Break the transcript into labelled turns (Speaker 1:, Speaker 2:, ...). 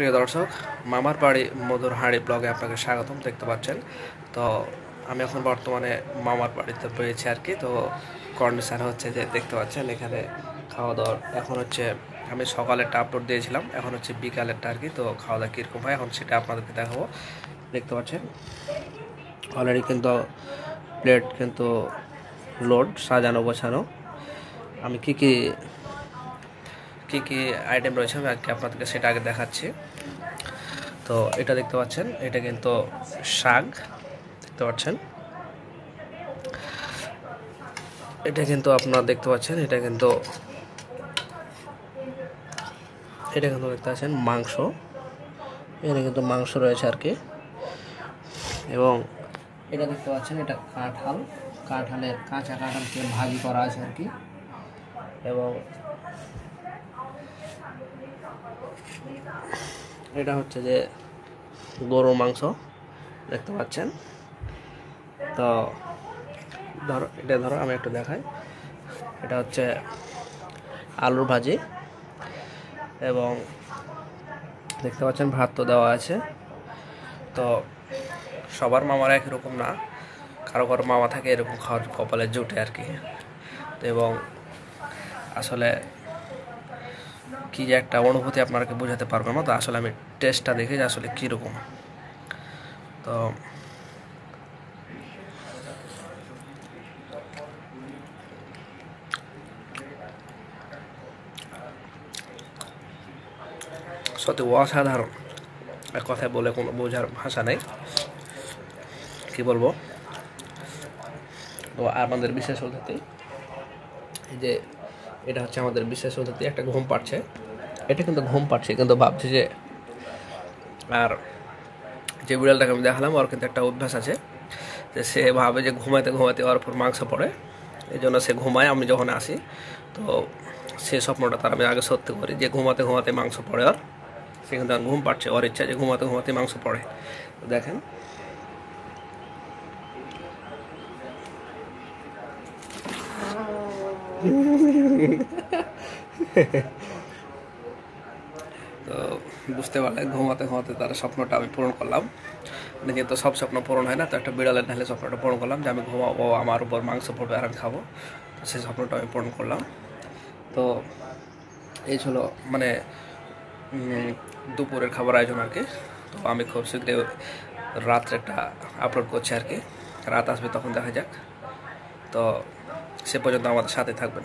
Speaker 1: প্রিয় দর্শক, মামার বাড়ি মধুর হাঁড়ি ব্লগে আপনাকে স্বাগতম। দেখতে পাচ্ছেন, তো আমি এখন বর্তমানে মামার বাড়িতে রয়েছি আর কি। তো কন্ডিশন হচ্ছে যে দেখতে পাচ্ছেন এখানে খাওয়া দাওয়ার এখন হচ্ছে, আমি সকালেরটা আপলোড দিয়েছিলাম, এখন হচ্ছে বিকালেরটা আর কি। তো খাওয়া দাওয়া কীরকম হয় এখন সেটা আপনাদেরকে দেখাবো। দেখতে পাচ্ছেন অলরেডি কিন্তু প্লেট কিন্তু লোড, সাজানো গোছানো। আমি কি কি আইটেম রয়েছে আমি আজকে আপনাদেরকে সেটা আগে দেখাচ্ছি। তো এটা দেখতে পাচ্ছেন, এটা কিন্তু শাক দেখতে পাচ্ছেন, এটা কিন্তু আপনারা দেখতে পাচ্ছেন, এটা কিন্তু দেখতে পাচ্ছেন মাংস, এখানে কিন্তু মাংস রয়েছে আর কি। এবং এটা দেখতে পাচ্ছেন, এটা কাঁঠালের কাঁচা কাঁঠালকে ভাজি করা আছে আর কি। এবং এটা হচ্ছে যে গরুর মাংস দেখতে পাচ্ছেন। তো ধরো আমি একটু দেখাই, এটা হচ্ছে আলুর ভাজি এবং দেখতে পাচ্ছেন ভাত তো দেওয়া আছে। তো সবার মামারা একরকম না, কারো কারো মামা থাকে এরকম খাওয়ার কপালে জুটে আর কি। এবং আসলে কি যে একটা অনুভূতি আপনাকে বোঝাতে পারবো না। তো আসলে আমি টেস্টটা দেখি যে আসলে কীরকম। তো সত্যি অসাধারণ, এক কথায় বলে কোনো বোঝার ভাষা নেই, কি বলবো। তো আমাদের বিশেষ অতিথি, এই যে এটা হচ্ছে আমাদের বিশেষ অতিথি, একটা ঘুম পাচ্ছে, এটা কিন্তু ঘুম পাচ্ছে কিন্তু ভাবছি যে, আর যে বিড়ালটাকে আমি দেখালাম ওর কিন্তু একটা অভ্যাস আছে যে সে ভাবে যে ঘুমাতে ঘুমাতে ওর উপর মাংস পড়ে, এই জন্য সে ঘুমায়। আমি যখন আসি তো সে স্বপ্নটা তার আমি আগে সত্যি করি যে ঘুমাতে ঘুমাতে মাংস পড়ে, আর সে কিন্তু ঘুম পাচ্ছে, ওর ইচ্ছা যে ঘুমাতে ঘুমাতে মাংস পড়ে। তো দেখেন তো বুঝতে পারলে ঘুমাতে ঘুমাতে তার স্বপ্নটা আমি পূরণ করলাম। যেহেতু সব স্বপ্ন পূরণ হয় না, তো একটা বিড়ালের ঢালে স্বপ্নটা পূরণ করলাম যে আমি ঘুমাবো, আমার উপর মাংস পড়বে আর আমি খাবো। তো সেই স্বপ্নটা আমি পূরণ করলাম। তো এই ছিল মানে দুপুরের খাবার আয়োজন আর কি। তো আমি খুব শীঘ্রই রাত্রেটা আপলোড করছি আর কি, রাত আসবে তখন দেখা যাক। তো সে পর্যন্ত আমাদের সাথে থাকবেন।